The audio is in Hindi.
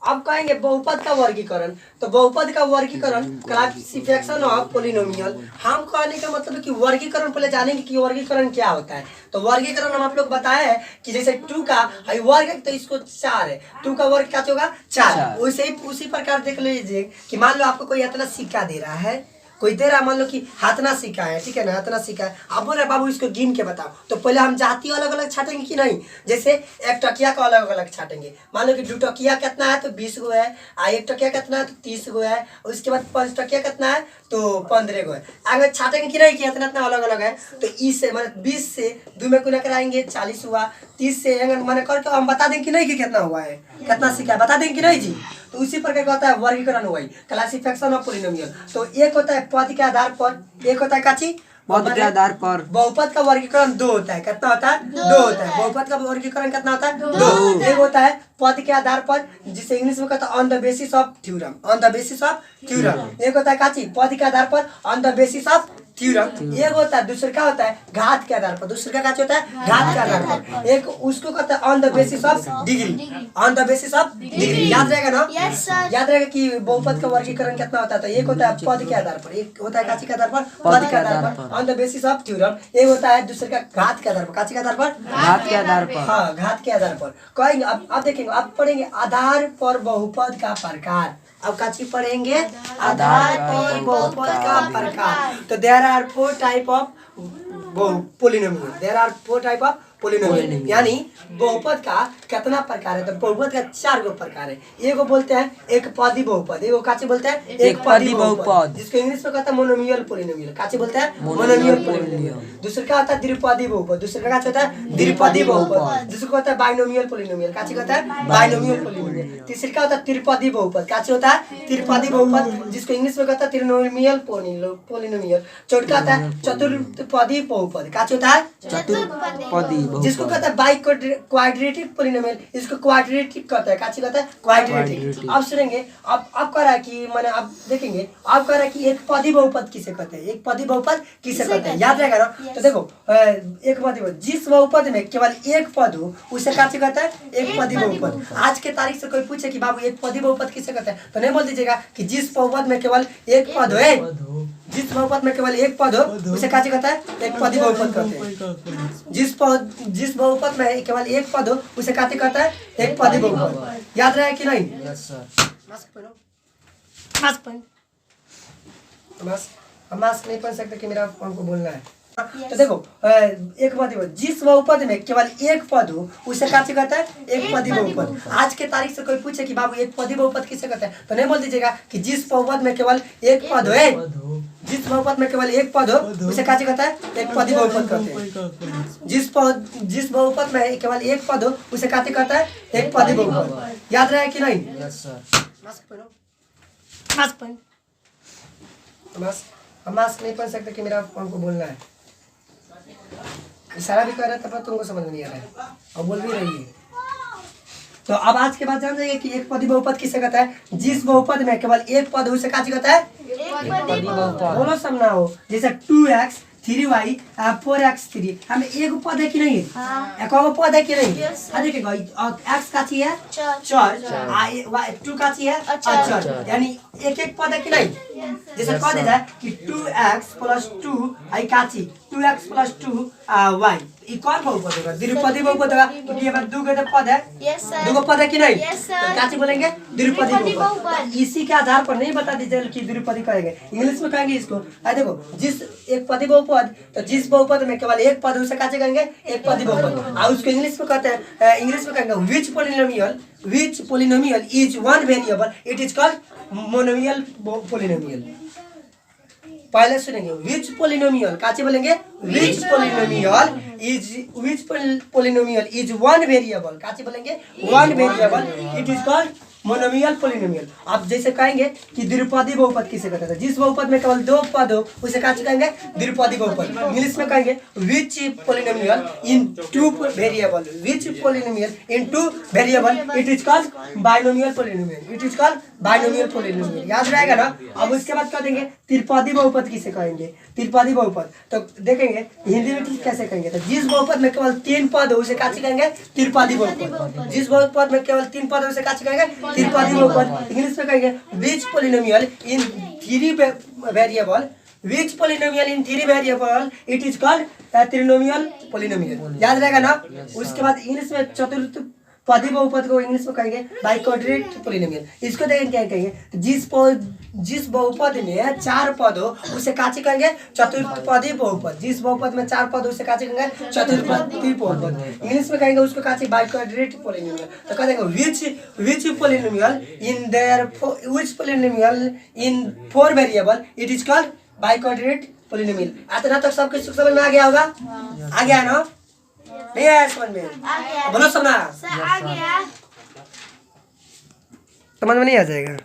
अब कहेंगे बहुपद का वर्गीकरण। तो बहुपद का वर्गीकरण क्लासिफिकेशन ऑफ पोलिनोमियल। हम कहने का मतलब है कि वर्गीकरण पहले जानेंगे कि वर्गीकरण क्या होता है। तो वर्गीकरण हम आप लोग बताए हैं कि जैसे 2 का वर्ग है तो इसको 4 है, 2 का वर्ग क्या होगा 4। वैसे ही उसी प्रकार देख लीजिए कि मान लो आपको कोई इतना सिक्का दे रहा है, कोई दे रहा मान लो कि हाथना सिक्का है, ठीक है ना, हाथना सिक्का है। आप बोल रहे बाबू इसको गिन के बताओ, तो पहले हम जाति अलग अलग छाटेंगे कि नहीं। जैसे एक टकिया का अलग अलग छाटेंगे, मान लो कि 2 टकिया कितना है तो 20 गो है, 1 टकिया कितना है तो 30 गो है, उसके बाद 5 टकिया कितना है तो 15 गो है। आगे छाटेंगे कि नहीं कि इतना इतना अलग अलग है। तो इससे मतलब 20 से 2 में गुना कराएंगे 40 हुआ, 30 से मैंने करके हम बता दें कि नहीं कि कितना हुआ है, कितना सिक्का बता दें कि नहीं जी। तो उसी प्रकार का होता है वर्गीकरण हुआ क्लासिफिकेशन ऑफ पोलिनोमियल। तो एक होता है पद के आधार पर, एक होता है काची पद के आधार पर। बहुपद का वर्गीकरण 2 होता है। कितना होता है 2 होता है। बहुपद का वर्गीकरण कितना होता है 2। एक होता है पद के आधार पर, जिसे इंग्लिश में कहता है on the basis of theorem, on the basis of theorem. एक होता है काची पद के आधार पर on the basis of theorem. एक होता है दूसरे का होता है घात के आधार पर, दूसरे का क्या होता है घात के आधार पर। एक उसको कहता है on the basis of degree, on the basis of degree. याद रहेगा ना, याद रहेगा कि बहुपद का वर्गीकरण कितना होता है। तो एक होता है पद के आधार पर, एक होता है काची के आधार पर पद के आधार पर on the basis of theorem. एक होता है दूसरे का घात के आधार पर, काची के आधार पर घात के आधार पर। हाँ घात के आधार पर कहेंगे। अब देखेंगे, अब पढ़ेंगे आधार पर बहुपद का प्रकार। अब काची पढ़ेंगे आधार पर बहुपद का प्रकार। तो there are 4 type of polynomial, there are 4 type of polynomial. यानी बहुपद का कितना प्रकार है। तो बहुपद का 4 गो प्रकार है। एगो बोलते हैं एक पदी बहुपद, एगो काची बोलते हैं एक पदी बहुपद, जिसको इंग्लिश में कहता है मोनोमियल पोलिनोमियल। काची बोलते हैं मोनोमियल पोलिनोमियल। दूसरा का होता है द्विपदी बहुपद, दूसरा का होता है द्विपदी बहुपद, जिसको कहता है बाइनोमियल पोलिनोमियल। काची कहता है बाइनोमियल पोलिनोमियल। तीसरा का होता है त्रिपदी बहुपद, काची होता है त्रिपदी बहुपद, जिसको इंग्लिश में कहता है त्रिनोमियल पोलिनोमियल। चौथा होता है चतुर्पदी बहुपद, काची होता है चतुर्पदी, जिसको कहता है बाई क्वाड्रेटिक पोलिनोमियल, इसको क्वाड्रेटिक कहता है। काची कहता है क्वाड्रेटिक। अब सुनेंगे, अब कह रहा है कि मैंने अब देखेंगे, अब कह रहा है कि एक पदी बहुपद किसे कहते हैं, एक पदी बहुपद किसे कहते हैं। याद रहेगा ना। तो देखो एक पदी बहुपद, जिस बहुपद में केवल एक पद हो उसे काची कहता है एक पदी बहुपद। आज के तारीख से कोई पूछे कि बाबू एक पदी बहुपद किसे कहते हैं, तो नहीं बोल दीजिएगा कि जिस बहुपद में केवल एक पद हो, जिस बहुपद में केवल एक पद हो उसे काची कहता है एक पदी बहुपद कहते हैं। जिस बहुपद में केवल एक पद हो उसे काची कहता है एक पदी बहुपद। याद रहे कि नहीं। मास्क नहीं पहन सकते कि मेरा हमको बोलना है। तो देखो एक पदी बहुपद, जिस बहुपद में केवल एक पद हो उसे काची कहता है एक पदी बहुपद। आज के तारीख से कोई पूछे कि बाबू एक पदी बहुपद किसे कहते हैं, तो नहीं बोल दीजिएगा कि जिस बहुपद में केवल एक पद हो, जिस बहुपद में केवल एक पद हो उसे काची कहता है एक पदी बहुपद कहते हैं। जिस बहुपद में केवल एक पद हो उसे काची कहता है एक पदी बहुपद। याद रहे कि नहीं। मास्क नहीं पहन सकते कि मेरा हमको बोलना है। इशारा भी कर रहा था पर तुमको समझ नहीं आ रहा है और बोल भी रही है। तो अब आज के बाद जान जाइए कि एक पदी बहुपद किसे कहता है। जिस बहुपद में केवल एक पद हो उसे काची कहता है बोलो सब ना हो। जैसे 2x 3y 4x3 हमें एक पद है कि नहीं है, एक पद है कि नहीं। देखिएगा x काची है चर, 2 काची है अचर, यानी एक एक पद है कि नहीं। जैसे कह दिया जाए कि 2x + 2 आई काची 2x + 2y, ये कौन बहुपद होगा, द्विपदी बहुपद होगा क्योंकि यहाँ पर 2 गो पद है, 2 गो पद है कि नहीं। तो काची बोलेंगे द्विपदी बहुपद। इसी के आधार पर नहीं बता दीजिए कि द्विपदी कहेंगे, इंग्लिश में कहेंगे इसको। देखो जिस एक पदी बहुपद, तो जिस बहुपद में केवल एक पद उसे काची कहेंगे एक पदी बहुपद। और उसको इंग्लिश में कहते हैं, इंग्लिश में कहेंगे which polynomial is one variable it is called monomial polynomial। पहले सुनेंगे which polynomial, काची बोलेंगे which polynomial is one variable, काची बोलेंगे one variable it is called monomial polynomial. आप जैसे कहेंगे कि द्विपदी बहुपद किसे कहते हैं, जिस बहुपद में केवल 2 पद हो उसे काची कहेंगे द्विपदी बहुपद। इंग्लिश में कहेंगे which polynomial in 2 variable, which polynomial in 2 variable it is called binomial polynomial, it is called binomial polynomial, याद रहेगा ना। अब उसके बाद क्या देंगे, त्रिपदी बहुपद किसे कहेंगे, त्रिपदी बहुपद। तो देखेंगे हिंदी में कैसे कहेंगे, तो जिस बहुपद में केवल 3 पद हो उसे काची कहेंगे, त्रिपदी बहुपद। जिस बहुपद में केवल 3 पद हो उसे काची कहेंगे, त्रिपदी बहुपद। इंग्लिश में कहेंगे which polynomial in 3 variable, which polynomial in 3 variable it is called trinomial polynomial, याद रहेगा ना। उसके बाद इंग्लिश में चतुर्थ पदी बहुपद को इंग्लिश में कहेंगे बाइक्वाड्रेट पॉलिनोमियल। इसको देखेंगे क्या कहेंगे, जिस बहुपद में 4 पद हो उसे काची कहेंगे, चतुर्थपदी बहुपद। जिस बहुपद में 4 पद हो उसे काची कहेंगे, चतुर्थपदी बहुपद। इंग्लिश में कहेंगे उसको काची बाइक्वाड्रेट पॉलिनोमियल। तो कह देंगे which polynomial in 4 variable it is called biquadratic polynomial. इतना तक सब कुछ समझ में आ गया होगा, आ गया ना, नहीं आया समझ में, बोलो समझ में आ गया, समझ में नहीं आ जाएगा।